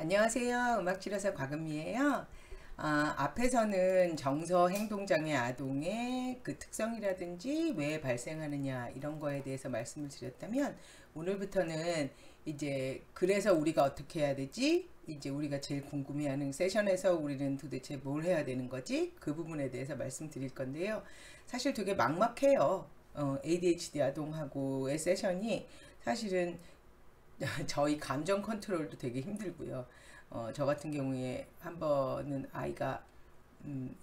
안녕하세요. 음악치료사 곽은미예요. 앞에서는 정서 행동장애 아동의 그 특성이라든지 왜 발생하느냐 이런 거에 대해서 말씀을 드렸다면, 오늘부터는 이제 그래서 우리가 어떻게 해야 되지? 이제 우리가 제일 궁금해하는 세션에서 우리는 도대체 뭘 해야 되는 거지? 그 부분에 대해서 말씀드릴 건데요. 사실 되게 막막해요. ADHD 아동하고의 세션이 사실은 저희 감정 컨트롤도 되게 힘들고요. 저 같은 경우에 한 번은 아이가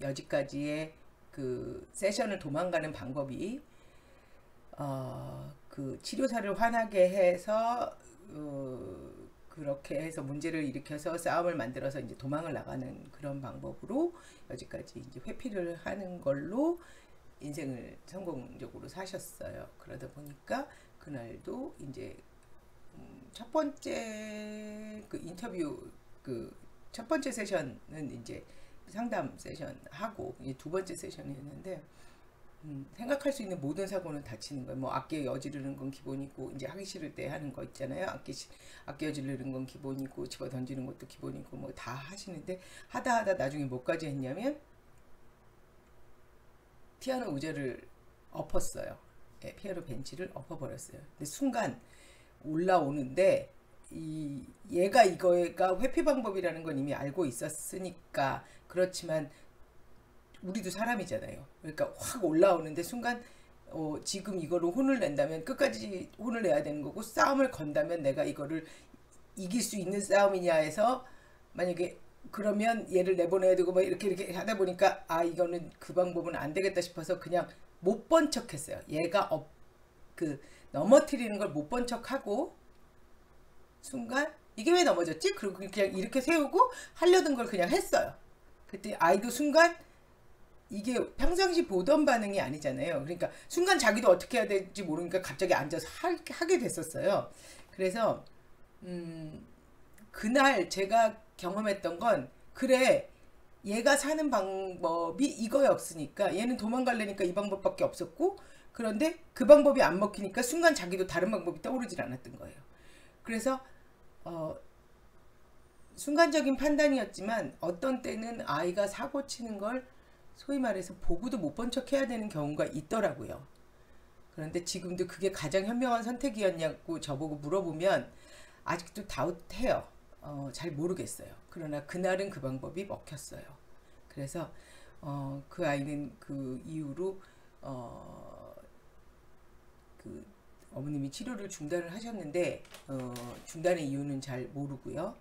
여지까지의 그 세션을 도망가는 방법이 그 치료사를 화나게 해서 그렇게 해서 문제를 일으켜서 싸움을 만들어서 이제 도망을 나가는 그런 방법으로 여지까지 이제 회피를 하는 걸로 인생을 성공적으로 사셨어요. 그러다 보니까 그날도 이제 첫 번째 그 인터뷰 그 첫 번째 세션은 이제 상담 세션 하고 이제 두 번째 세션이었는데, 생각할 수 있는 모든 사고는 다치는 거예요. 뭐 악기 여지르는 건 기본이고, 이제 하기 싫을 때 하는 거 있잖아요. 악기 여지르는 건 기본이고, 집어 던지는 것도 기본이고, 뭐 다 하시는데, 하다 나중에 뭐까지 했냐면 피아노 의자를 엎었어요. 예, 피아노 벤치를 엎어버렸어요. 근데 순간 올라오는데, 얘가 이거가 회피 방법이라는 건 이미 알고 있었으니까. 그렇지만 우리도 사람이잖아요. 그러니까 확 올라오는데 순간 지금 이거로 혼을 낸다면 끝까지 혼을 내야 되는 거고, 싸움을 건다면 내가 이거를 이길 수 있는 싸움이냐 해서, 만약에 그러면 얘를 내보내야 되고 막 이렇게 하다 보니까 이거는 그 방법은 안 되겠다 싶어서 그냥 못 본 척 했어요. 얘가 넘어뜨리는 걸 못 본 척하고, 순간 이게 왜 넘어졌지? 그리고 그냥 이렇게 세우고 하려던 걸 그냥 했어요. 그때 아이도 순간, 이게 평상시 보던 반응이 아니잖아요. 그러니까 순간 자기도 어떻게 해야 될지 모르니까 갑자기 앉아서 하게 됐었어요. 그래서 그날 제가 경험했던 건, 그래, 얘가 사는 방법이 이거였으니까 얘는 도망가려니까 이 방법밖에 없었고, 그런데 그 방법이 안 먹히니까 순간 자기도 다른 방법이 떠오르질 않았던 거예요. 그래서 순간적인 판단이었지만, 어떤 때는 아이가 사고 치는 걸 소위 말해서 보고도 못 본 척 해야 되는 경우가 있더라고요. 그런데 지금도 그게 가장 현명한 선택이었냐고 저보고 물어보면 아직도 다웃해요. 잘 모르겠어요. 그러나 그날은 그 방법이 먹혔어요. 그래서 그 아이는 그 이후로 그 어머님이 치료를 중단을 하셨는데, 중단의 이유는 잘 모르고요.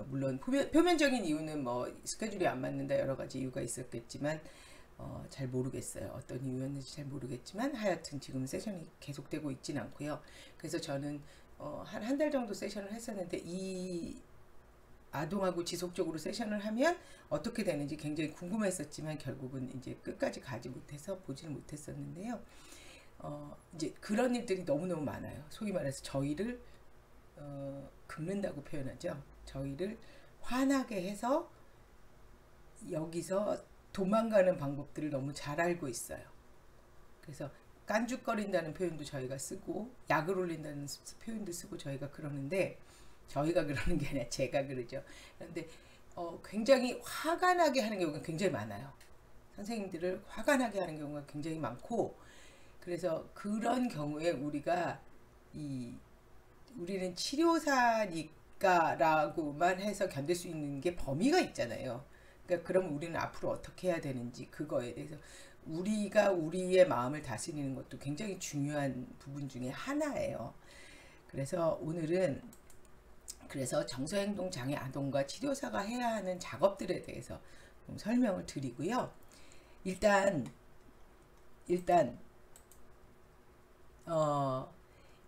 물론 표면적인 이유는 뭐 스케줄이 안 맞는다, 여러 가지 이유가 있었겠지만 잘 모르겠어요. 어떤 이유였는지 잘 모르겠지만 하여튼 지금 세션이 계속되고 있진 않고요. 그래서 저는 한 달 정도 세션을 했었는데, 이 아동하고 지속적으로 세션을 하면 어떻게 되는지 굉장히 궁금했었지만 결국은 이제 끝까지 가지 못해서 보지는 못했었는데요. 이제 그런 일들이 너무너무 많아요. 소위 말해서 저희를 긁는다고 표현하죠. 저희를 화나게 해서 여기서 도망가는 방법들을 너무 잘 알고 있어요. 그래서 깐죽거린다는 표현도 저희가 쓰고, 약을 올린다는 표현도 쓰고 저희가 그러는데, 저희가 그러는 게 아니라 제가 그러죠. 그런데 굉장히 화가 나게 하는 경우가 굉장히 많아요. 선생님들을 화가 나게 하는 경우가 굉장히 많고, 그래서 그런 경우에 우리는 치료사니까라고만 해서 견딜 수 있는 게 범위가 있잖아요. 그러니까 그럼 우리는 앞으로 어떻게 해야 되는지, 그거에 대해서 우리가 우리의 마음을 다스리는 것도 굉장히 중요한 부분 중에 하나예요. 그래서 오늘은 정서행동장애 아동과 치료사가 해야 하는 작업들에 대해서 좀 설명을 드리고요. 일단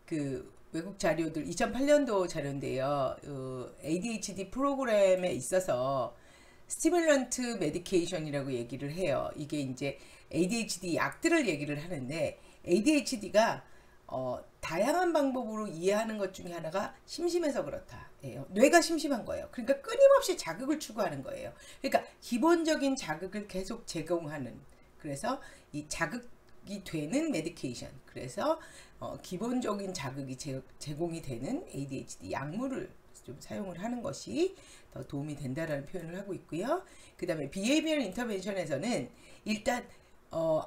그 외국 자료들, 2008년도 자료인데요. ADHD 프로그램에 있어서 스티뮬런트 메디케이션이라고 얘기를 해요. 이게 이제 ADHD 약들을 얘기를 하는데, ADHD가 다양한 방법으로 이해하는 것 중에 하나가 심심해서 그렇다 예요. 뇌가 심심한 거예요. 그러니까 끊임없이 자극을 추구하는 거예요. 그러니까 기본적인 자극을 계속 제공하는, 그래서 이 자극이 되는 메디케이션, 그래서 기본적인 자극이 제공이 되는 ADHD 약물을 좀 사용을 하는 것이 더 도움이 된다라는 표현을 하고 있고요. 그 다음에 Behavioral Intervention에서는 일단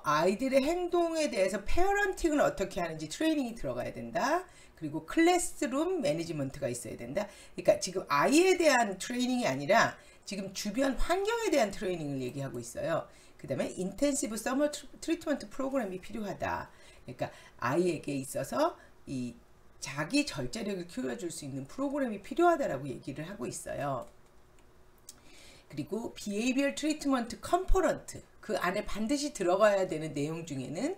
아이들의 행동에 대해서 페어런팅을 어떻게 하는지 트레이닝이 들어가야 된다. 그리고 클래스룸 매니지먼트가 있어야 된다. 그러니까 지금 아이에 대한 트레이닝이 아니라 지금 주변 환경에 대한 트레이닝을 얘기하고 있어요. 그 다음에 인텐시브 서머 트리트먼트 프로그램이 필요하다. 그러니까 아이에게 있어서 이 자기 절제력을 키워줄 수 있는 프로그램이 필요하다라고 얘기를 하고 있어요. 그리고 Behavior Treatment Component, 그 안에 반드시 들어가야 되는 내용 중에는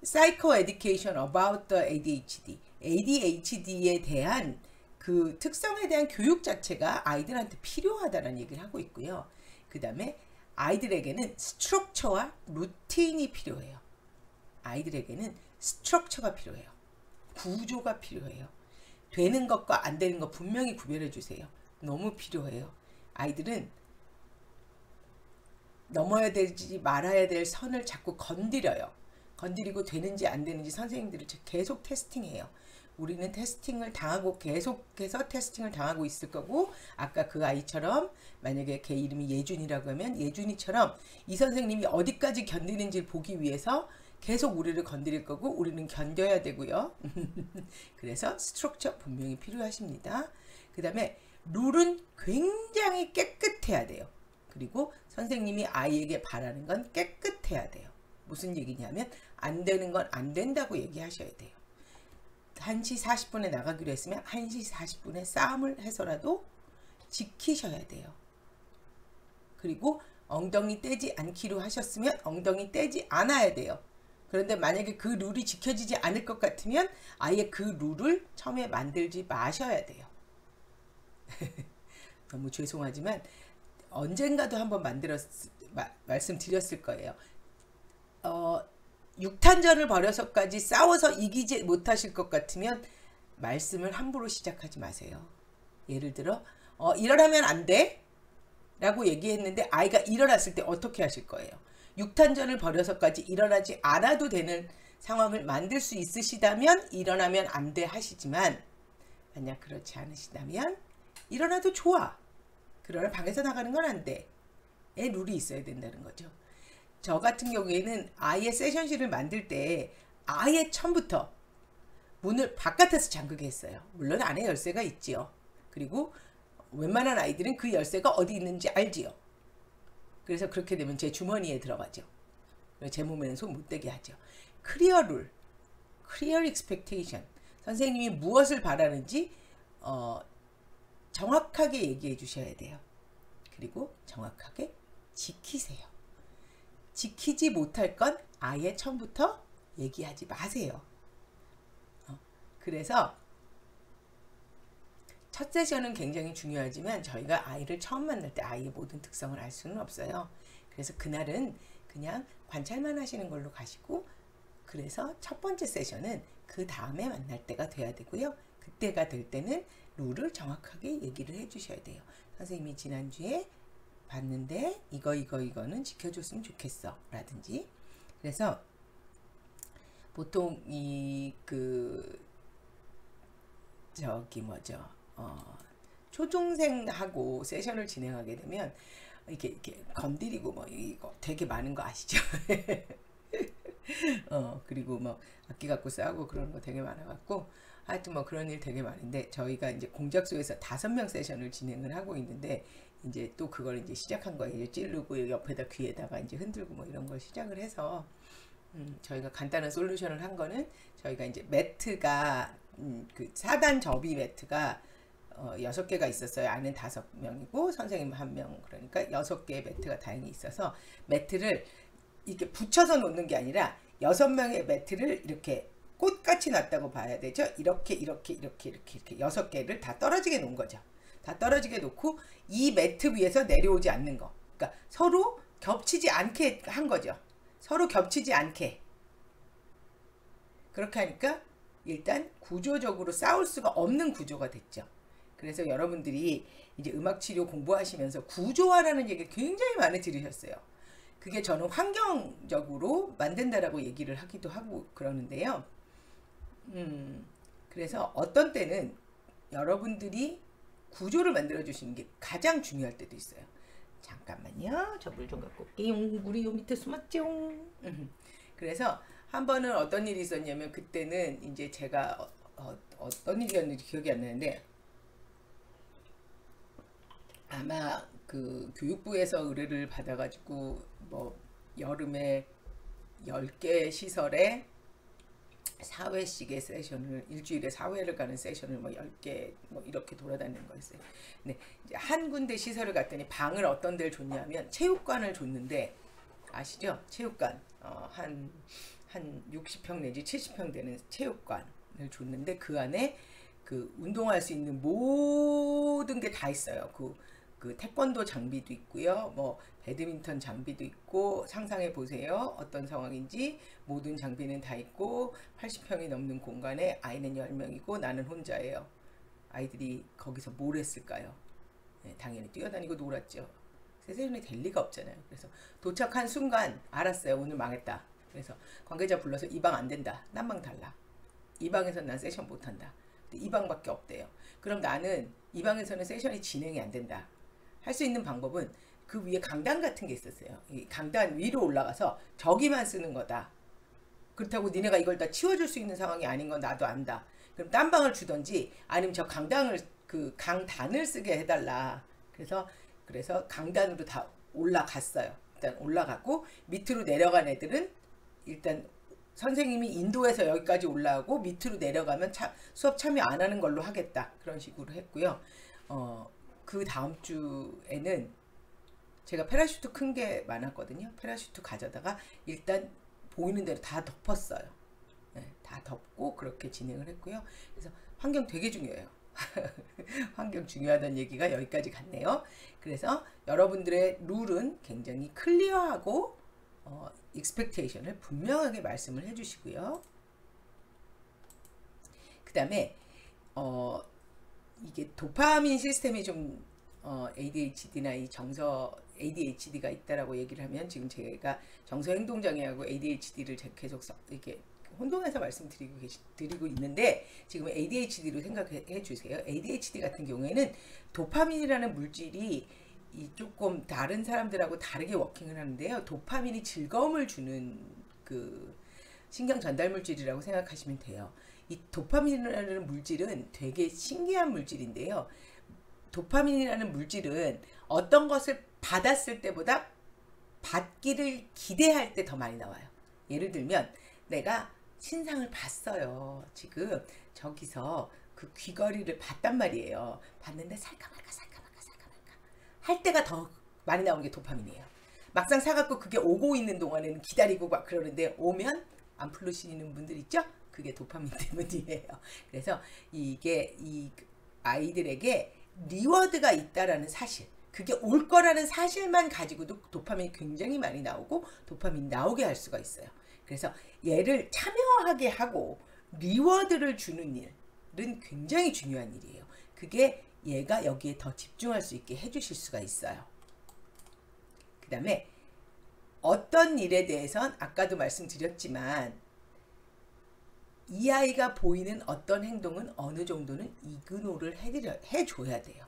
Psycho Education about the ADHD, ADHD에 대한 그 특성에 대한 교육 자체가 아이들한테 필요하다는 얘기를 하고 있고요. 그 다음에 아이들에게는 스트럭처와 루틴이 필요해요. 아이들에게는 스트럭처가 필요해요. 구조가 필요해요. 되는 것과 안 되는 것 분명히 구별해 주세요. 너무 필요해요. 아이들은 넘어야 되지 말아야 될 선을 자꾸 건드려요. 건드리고 되는지 안 되는지 선생님들을 계속 테스팅해요. 우리는 테스팅을 당하고 계속해서 테스팅을 당하고 있을 거고, 아까 그 아이처럼 만약에 걔 이름이 예준이라고 하면 예준이처럼 이 선생님이 어디까지 견디는지를 보기 위해서 계속 우리를 건드릴 거고 우리는 견뎌야 되고요. 그래서 스트럭처 분명히 필요하십니다. 그 다음에 룰은 굉장히 깨끗해야 돼요. 그리고 선생님이 아이에게 바라는 건 깨끗해야 돼요. 무슨 얘기냐면 안 되는 건 안 된다고 얘기하셔야 돼요. 1시 40분에 나가기로 했으면 1시 40분에 싸움을 해서라도 지키셔야 돼요. 그리고 엉덩이 떼지 않기로 하셨으면 엉덩이 떼지 않아야 돼요. 그런데 만약에 그 룰이 지켜지지 않을 것 같으면 아예 그 룰을 처음에 만들지 마셔야 돼요. 너무 죄송하지만 언젠가도 한번 말씀드렸을 거예요. 6탄전을 벌여서까지 싸워서 이기지 못하실 것 같으면 말씀을 함부로 시작하지 마세요. 예를 들어 일어나면 안 돼 라고 얘기했는데 아이가 일어났을 때 어떻게 하실 거예요? 6탄전을 벌여서까지 일어나지 않아도 되는 상황을 만들 수 있으시다면 일어나면 안 돼 하시지만, 만약 그렇지 않으시다면 일어나도 좋아. 그러나 방에서 나가는 건 안 돼. 의 룰이 있어야 된다는 거죠. 저 같은 경우에는 아이의 세션실을 만들 때 아예 처음부터 문을 바깥에서 잠그게 했어요. 물론 안에 열쇠가 있지요. 그리고 웬만한 아이들은 그 열쇠가 어디 있는지 알지요. 그래서 그렇게 되면 제 주머니에 들어가죠. 제 몸에는 손 못 대게 하죠. 클리어 룰, 클리어 익스펙테이션. 선생님이 무엇을 바라는지 정확하게 얘기해 주셔야 돼요. 그리고 정확하게 지키세요. 지키지 못할 건 아예 처음부터 얘기하지 마세요. 그래서 첫 세션은 굉장히 중요하지만 저희가 아이를 처음 만날 때 아이의 모든 특성을 알 수는 없어요. 그래서 그날은 그냥 관찰만 하시는 걸로 가시고, 그래서 첫 번째 세션은 그 다음에 만날 때가 돼야 되고요. 그때가 될 때는 룰을 정확하게 얘기를 해 주셔야 돼요. 선생님이 지난주에 봤는데 이거는 지켜줬으면 좋겠어 라든지. 그래서 보통 초중생하고 세션을 진행하게 되면 이렇게 건드리고 뭐 이거 되게 많은 거 아시죠? 그리고 뭐 악기 갖고 싸우고 그런 거 되게 많아갖고 하여튼 뭐 그런 일 되게 많은데, 저희가 이제 공작소에서 5명 세션을 진행을 하고 있는데 이제 또 그걸 이제 시작한 거예요. 찌르고 옆에다 귀에다가 이제 흔들고 뭐 이런 걸 시작을 해서 저희가 간단한 솔루션을 한 거는, 저희가 이제 매트가 그 4단 접이 매트가 6개가 있었어요. 안에 5명이고 선생님 1명, 그러니까 6개의 매트가 다행히 있어서 매트를 이렇게 붙여서 놓는 게 아니라 6명의 매트를 이렇게 꽃같이 놨다고 봐야 되죠. 이렇게 6개를 다 떨어지게 놓은 거죠. 다 떨어지게 놓고 이 매트 위에서 내려오지 않는 거. 그러니까 서로 겹치지 않게 한 거죠. 서로 겹치지 않게. 그렇게 하니까 일단 구조적으로 싸울 수가 없는 구조가 됐죠. 그래서 여러분들이 이제 음악치료 공부하시면서 구조화라는 얘기 굉장히 많이 들으셨어요. 그게 저는 환경적으로 만든다라고 얘기를 하기도 하고 그러는데요. 그래서 어떤 때는 여러분들이 구조를 만들어 주시는 게 가장 중요할 때도 있어요. 잠깐만요. 저 물 좀 갖고 올게요. 물이 요 밑에 숨었죠. 그래서 한 번은 어떤 일이 있었냐면 그때는 이제 제가 어떤 일이었는지 기억이 안 나는데 아마 그 교육부에서 의뢰를 받아가지고 뭐 여름에 10개 시설에 4회씩의 세션을 일주일에 4회를 가는 세션을 뭐 10개 뭐 이렇게 돌아다니는 거였어요. 근데 이제 한 군데 시설을 갔더니 방을 어떤 데를 줬냐면 체육관을 줬는데 아시죠? 체육관 한 60평 내지 70평 되는 체육관을 줬는데 그 안에 그 운동할 수 있는 모든 게 다 있어요. 그 태권도 장비도 있고요. 뭐 배드민턴 장비도 있고 상상해 보세요. 어떤 상황인지 모든 장비는 다 있고 80평이 넘는 공간에 아이는 10명이고 나는 혼자예요. 아이들이 거기서 뭘 했을까요? 네, 당연히 뛰어다니고 놀았죠. 세션이 될 리가 없잖아요. 그래서 도착한 순간 알았어요. 오늘 망했다. 그래서 관계자 불러서 이 방 안 된다. 난 방 달라. 이 방에서는 난 세션 못한다. 이 방밖에 없대요. 그럼 나는 이 방에서는 세션이 진행이 안 된다. 할 수 있는 방법은 그 위에 강단 같은 게 있었어요. 이 강단 위로 올라가서 저기만 쓰는 거다. 그렇다고 니네가 이걸 다 치워줄 수 있는 상황이 아닌 건 나도 안다. 그럼 딴 방을 주던지 아니면 저 강단을 쓰게 해달라. 그래서 강단으로 다 올라갔어요. 일단 올라가고 밑으로 내려간 애들은 일단 선생님이 인도해서 여기까지 올라가고 밑으로 내려가면 수업 참여 안 하는 걸로 하겠다. 그런 식으로 했고요. 그 다음 주에는 제가 패러슈트 큰 게 많았거든요. 패러슈트 가져다가 일단 보이는 대로 다 덮었어요. 네, 다 덮고 그렇게 진행을 했고요. 그래서 환경 되게 중요해요. 환경 중요하다는 얘기가 여기까지 갔네요. 그래서 여러분들의 룰은 굉장히 클리어하고 익스펙테이션을 분명하게 말씀을 해주시고요. 그 다음에 이게 도파민 시스템이 좀 ADHD나 이 정서 ADHD가 있다라고 얘기를 하면 지금 제가 정서 행동장애하고 ADHD를 계속 이렇게 혼동해서 말씀드리고 있는데 지금 ADHD로 생각해 주세요. ADHD 같은 경우에는 도파민이라는 물질이 조금 다른 사람들하고 다르게 워킹을 하는데요. 도파민이 즐거움을 주는 그 신경 전달 물질이라고 생각하시면 돼요. 이 도파민이라는 물질은 되게 신기한 물질인데요. 도파민이라는 물질은 어떤 것을 받았을 때보다 받기를 기대할 때 더 많이 나와요. 예를 들면 내가 신상을 봤어요. 지금 저기서 그 귀걸이를 봤단 말이에요. 봤는데 살까 말까 할 때가 더 많이 나오는 게 도파민이에요. 막상 사갖고 그게 오고 있는 동안에는 기다리고 막 그러는데 오면 안 풀리시는 분들 있죠? 그게 도파민 때문이에요. 그래서 이게 이 아이들에게 리워드가 있다라는 사실, 그게 올 거라는 사실만 가지고도 도파민이 굉장히 많이 나오고 도파민이 나오게 할 수가 있어요. 그래서 얘를 참여하게 하고 리워드를 주는 일은 굉장히 중요한 일이에요. 그게 얘가 여기에 더 집중할 수 있게 해주실 수가 있어요. 그 다음에 어떤 일에 대해선 아까도 말씀드렸지만 이 아이가 보이는 어떤 행동은 어느 정도는 이그노를 해줘야 돼요.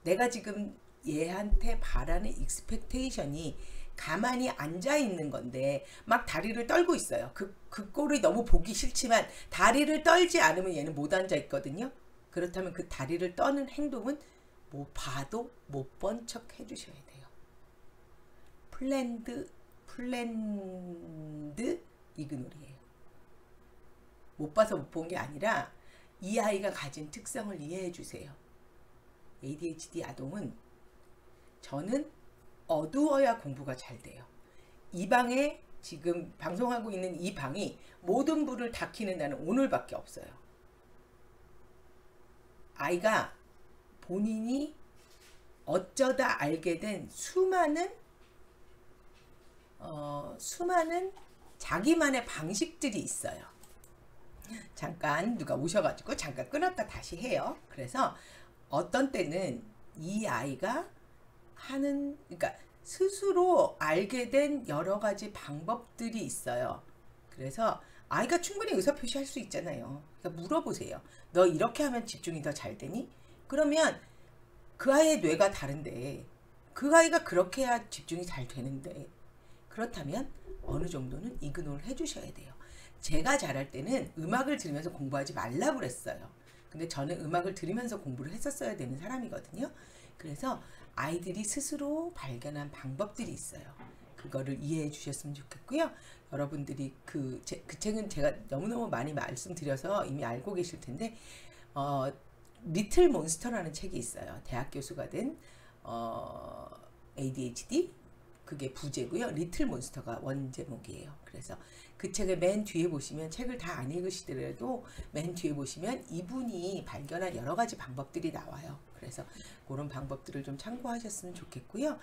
내가 지금 얘한테 바라는 익스펙테이션이 가만히 앉아 있는 건데 막 다리를 떨고 있어요. 그 꼴이 너무 보기 싫지만 다리를 떨지 않으면 얘는 못 앉아 있거든요. 그렇다면 그 다리를 떠는 행동은 뭐 봐도 못 본 척 해주셔야 돼요. 플랜드 이그노리예요. 못 봐서 못 본 게 아니라 이 아이가 가진 특성을 이해해 주세요. ADHD 아동은 저는 어두워야 공부가 잘 돼요. 이 방에 지금 방송하고 있는 이 방이 모든 불을 다 켜는 날은 오늘밖에 없어요. 아이가 본인이 어쩌다 알게 된 수많은 자기만의 방식들이 있어요. 잠깐 누가 오셔가지고 잠깐 끊었다 다시 해요. 그래서 어떤 때는 이 아이가 그러니까 스스로 알게 된 여러 가지 방법들이 있어요. 그래서 아이가 충분히 의사표시할 수 있잖아요. 그러니까 물어보세요. 너 이렇게 하면 집중이 더 잘 되니? 그러면 그 아이의 뇌가 다른데 그 아이가 그렇게 해야 집중이 잘 되는데, 그렇다면 어느 정도는 이그노를 해주셔야 돼요. 제가 잘할 때는 음악을 들으면서 공부하지 말라고 그랬어요. 근데 저는 음악을 들으면서 공부를 했었어야 되는 사람이거든요. 그래서 아이들이 스스로 발견한 방법들이 있어요. 그거를 이해해 주셨으면 좋겠고요. 여러분들이 그 책은 제가 너무너무 많이 말씀드려서 이미 알고 계실 텐데, 리틀 몬스터라는 책이 있어요. 대학 교수가 된 ADHD, 그게 부제고요. 리틀 몬스터가 원제목이에요. 그래서 그 책의 맨 뒤에 보시면, 책을 다 안 읽으시더라도 맨 뒤에 보시면 이분이 발견한 여러 가지 방법들이 나와요. 그래서 그런 방법들을 좀 참고하셨으면 좋겠고요.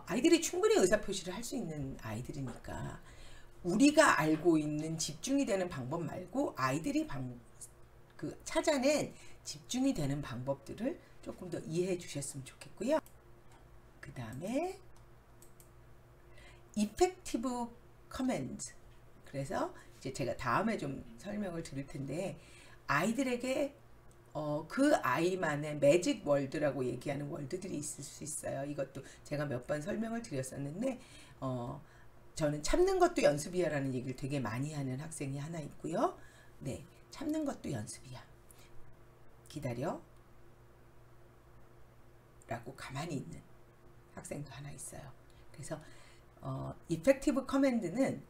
아이들이 충분히 의사표시를 할 수 있는 아이들이니까 우리가 알고 있는 집중이 되는 방법 말고 아이들이 찾아낸 집중이 되는 방법들을 조금 더 이해해 주셨으면 좋겠고요. 그 다음에 effective command. 그래서 이제 제가 다음에 좀 설명을 드릴 텐데, 아이들에게 그 아이만의 매직 월드라고 얘기하는 월드들이 있을 수 있어요. 이것도 제가 몇 번 설명을 드렸었는데, 저는 참는 것도 연습이야 라는 얘기를 되게 많이 하는 학생이 하나 있고요. 네, 참는 것도 연습이야. 기다려 라고 가만히 있는 학생도 하나 있어요. 그래서 effective command는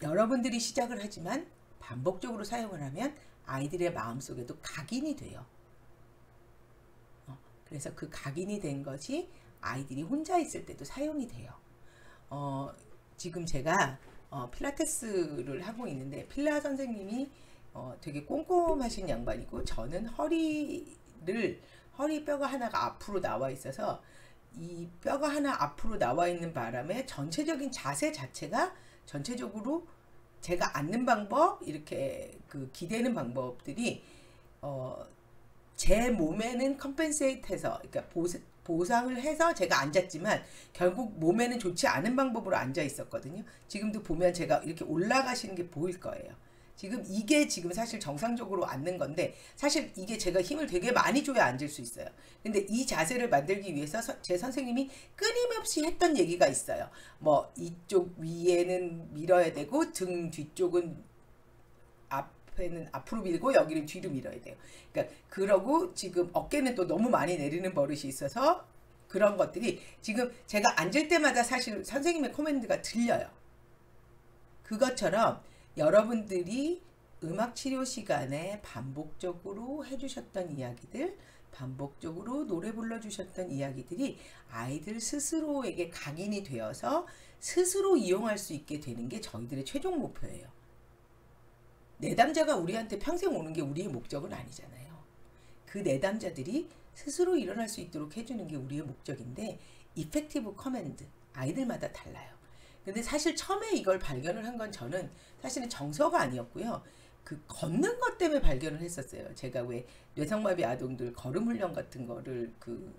여러분들이 시작을 하지만 반복적으로 사용을 하면 아이들의 마음속에도 각인이 돼요. 그래서 그 각인이 된 것이 아이들이 혼자 있을 때도 사용이 돼요. 지금 제가 필라테스를 하고 있는데, 필라 선생님이 되게 꼼꼼하신 양반이고, 저는 허리 뼈가 하나가 앞으로 나와 있어서 이 뼈가 하나 앞으로 나와 있는 바람에 전체적인 자세 자체가 전체적으로 제가 앉는 방법, 이렇게 그 기대는 방법들이 제 몸에는 컴펜세이트해서, 그러니까 보상을 해서 제가 앉았지만 결국 몸에는 좋지 않은 방법으로 앉아 있었거든요. 지금도 보면 제가 이렇게 올라가시는 게 보일 거예요. 이게 지금 사실 정상적으로 앉는 건데, 사실 이게 제가 힘을 되게 많이 줘야 앉을 수 있어요. 근데 이 자세를 만들기 위해서 제 선생님이 끊임없이 했던 얘기가 있어요. 뭐 이쪽 위에는 밀어야 되고, 등 뒤쪽은 앞에는 앞으로 밀고 여기는 뒤로 밀어야 돼요. 그러니까 그러고 지금 어깨는 또 너무 많이 내리는 버릇이 있어서 그런 것들이 지금 제가 앉을 때마다 사실 선생님의 코멘트가 들려요. 그것처럼 여러분들이 음악치료 시간에 반복적으로 해주셨던 이야기들, 반복적으로 노래 불러주셨던 이야기들이 아이들 스스로에게 각인이 되어서 스스로 이용할 수 있게 되는 게 저희들의 최종 목표예요. 내담자가 우리한테 평생 오는 게 우리의 목적은 아니잖아요. 그 내담자들이 스스로 일어날 수 있도록 해주는 게 우리의 목적인데, effective command, 아이들마다 달라요. 근데 사실 처음에 이걸 발견을 한 건 저는 사실은 정서가 아니었고요. 그 걷는 것 때문에 발견을 했었어요. 제가 왜 뇌성마비 아동들 걸음 훈련 같은 거를 그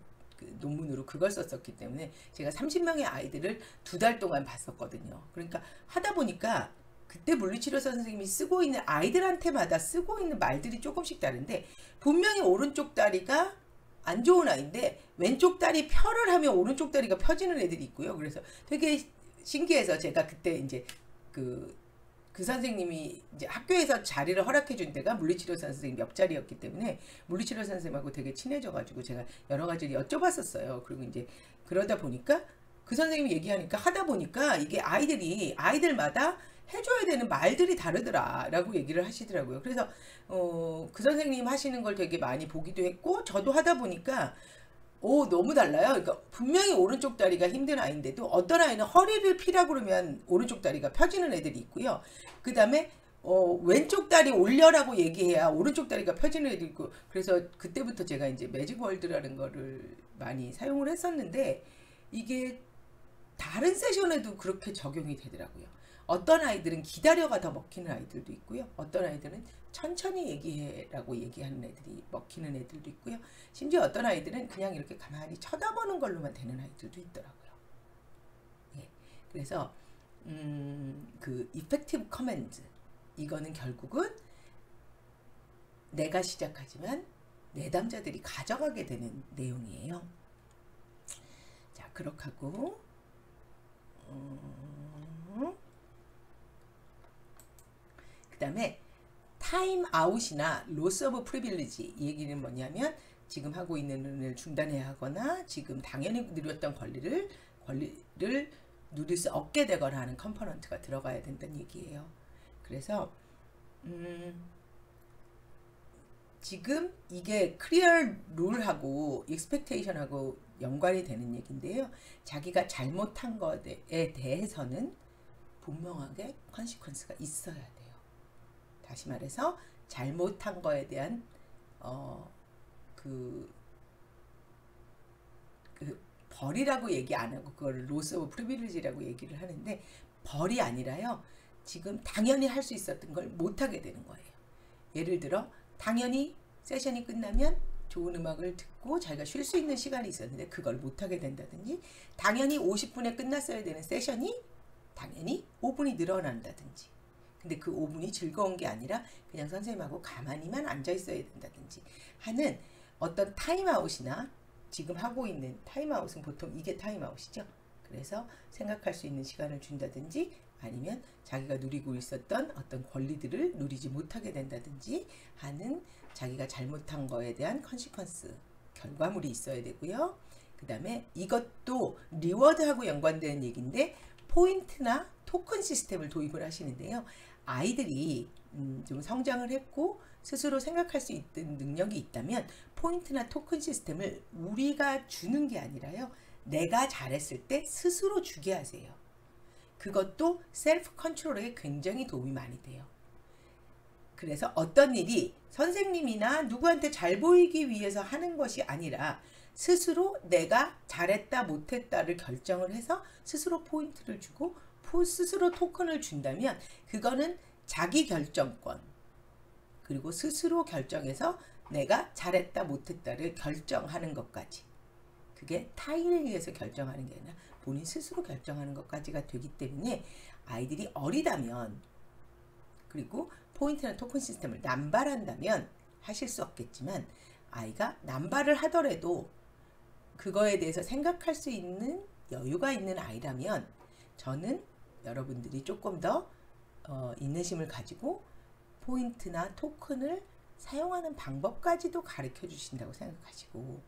논문으로 그걸 썼었기 때문에 제가 30명의 아이들을 2달 동안 봤었거든요. 그러니까 하다 보니까 그때 물리치료사 선생님이 쓰고 있는 아이들한테마다 쓰고 있는 말들이 조금씩 다른데, 분명히 오른쪽 다리가 안 좋은 아이인데 왼쪽 다리 펴를 하면 오른쪽 다리가 펴지는 애들이 있고요. 그래서 되게 신기해서 제가 그때 이제 그 선생님이 이제 학교에서 자리를 허락해 준 데가 물리치료사 선생님 옆자리였기 때문에 물리치료사 선생님하고 되게 친해져 가지고 제가 여러 가지를 여쭤봤었어요. 그리고 이제 그러다 보니까 그 선생님이 얘기하니까 하다 보니까 이게 아이들마다 해줘야 되는 말들이 다르더라 라고 얘기를 하시더라고요. 그래서 그 선생님 하시는 걸 되게 많이 보기도 했고, 저도 하다 보니까 너무 달라요. 그러니까 분명히 오른쪽 다리가 힘든 아이인데도 어떤 아이는 허리를 피라고 그러면 오른쪽 다리가 펴지는 애들이 있고요. 그 다음에 왼쪽 다리 올려라고 얘기해야 오른쪽 다리가 펴지는 애들이 있고, 그래서 그때부터 제가 이제 매직월드라는 거를 많이 사용을 했었는데, 이게 다른 세션에도 그렇게 적용이 되더라고요. 어떤 아이들은 기다려가 더 먹히는 아이들도 있고요. 어떤 아이들은 천천히 얘기해라고 얘기하는 애들이 먹히는 애들도 있고요. 심지어 어떤 아이들은 그냥 이렇게 가만히 쳐다보는 걸로만 되는 아이들도 있더라고요. 예. 그래서 그 effective command, 이거는 결국은 내가 시작하지만 내담자들이 가져가게 되는 내용이에요. 자, 그렇게 하고 그 다음에 타임 아웃이나 로스 오브 프리빌리지, 이 얘기는 뭐냐면 지금 하고 있는 일을 중단해야 하거나 지금 당연히 누렸던 권리를 누릴 수 없게 되거나 하는 컴포넌트가 들어가야 된다는 얘기예요. 그래서 지금 이게 클리어 룰하고 익스펙테이션하고 연관이 되는 얘기인데요. 자기가 잘못한 것에 대해서는 분명하게 컨시퀀스가 있어야 돼요. 다시 말해서 잘못한 거에 대한 벌이라고 얘기 안 하고 그걸 로스 오브 프리빌리지라고 얘기를 하는데, 벌이 아니라요. 지금 당연히 할 수 있었던 걸 못하게 되는 거예요. 예를 들어 당연히 세션이 끝나면 좋은 음악을 듣고 자기가 쉴 수 있는 시간이 있었는데 그걸 못하게 된다든지, 당연히 50분에 끝났어야 되는 세션이 당연히 5분이 늘어난다든지, 근데 그 5분이 즐거운 게 아니라 그냥 선생님하고 가만히만 앉아 있어야 된다든지 하는 어떤 타임아웃이나, 지금 하고 있는 타임아웃은 보통 이게 타임아웃이죠. 그래서 생각할 수 있는 시간을 준다든지, 아니면 자기가 누리고 있었던 어떤 권리들을 누리지 못하게 된다든지 하는 자기가 잘못한 거에 대한 컨시퀀스, 결과물이 있어야 되고요. 그 다음에 이것도 리워드하고 연관되는 얘기인데, 포인트나 토큰 시스템을 도입을 하시는데요. 아이들이 좀 성장을 했고 스스로 생각할 수 있는 능력이 있다면 포인트나 토큰 시스템을 우리가 주는 게 아니라요, 내가 잘했을 때 스스로 주게 하세요. 그것도 셀프 컨트롤에 굉장히 도움이 많이 돼요. 그래서 어떤 일이 선생님이나 누구한테 잘 보이기 위해서 하는 것이 아니라 스스로 내가 잘했다 못했다를 결정을 해서 스스로 포인트를 주고 스스로 토큰을 준다면 그거는 자기 결정권, 그리고 스스로 결정해서 내가 잘했다 못했다를 결정하는 것까지, 그게 타인에 의해서 결정하는 게 아니라 본인 스스로 결정하는 것까지가 되기 때문에 아이들이 어리다면, 그리고 포인트나 토큰 시스템을 남발한다면 하실 수 없겠지만, 아이가 남발을 하더라도 그거에 대해서 생각할 수 있는 여유가 있는 아이라면 저는 여러분들이 조금 더 인내심을 가지고 포인트나 토큰을 사용하는 방법까지도 가르쳐 주신다고 생각하시고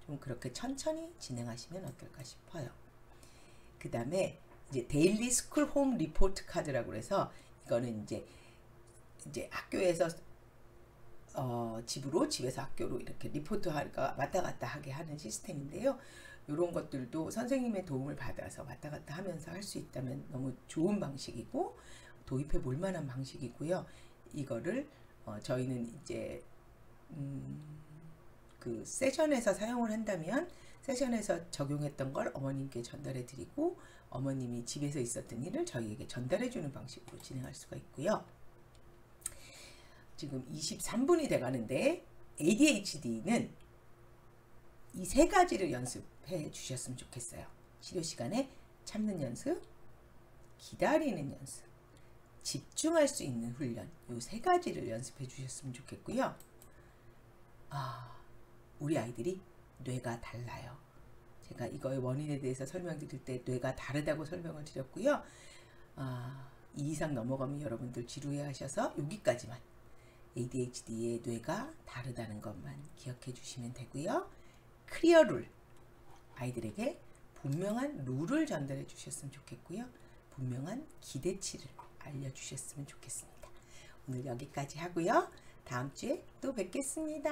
좀 그렇게 천천히 진행하시면 어떨까 싶어요. 그 다음에 이제 데일리 스쿨 홈 리포트 카드라고 해서, 이거는 이제 학교에서 집으로, 집에서 학교로 이렇게 리포트가 왔다 갔다 하게 하는 시스템인데요. 이런 것들도 선생님의 도움을 받아서 왔다 갔다 하면서 할 수 있다면 너무 좋은 방식이고 도입해 볼 만한 방식이고요. 이거를 저희는 이제 그 세션에서 사용을 한다면 세션에서 적용했던 걸 어머님께 전달해 드리고, 어머님이 집에서 있었던 일을 저희에게 전달해 주는 방식으로 진행할 수가 있고요. 지금 23분이 돼 가는데 ADHD는 이 세 가지를 연습해 주셨으면 좋겠어요. 치료 시간에 참는 연습, 기다리는 연습, 집중할 수 있는 훈련, 이 세 가지를 연습해 주셨으면 좋겠고요. 우리 아이들이 뇌가 달라요. 제가 이거의 원인에 대해서 설명드릴 때 뇌가 다르다고 설명을 드렸고요. 2 이상 넘어가면 여러분들 지루해 하셔서 여기까지만, ADHD의 뇌가 다르다는 것만 기억해 주시면 되고요. 클리어 룰, 아이들에게 분명한 룰을 전달해 주셨으면 좋겠고요. 분명한 기대치를 알려주셨으면 좋겠습니다. 오늘 여기까지 하고요. 다음 주에 또 뵙겠습니다.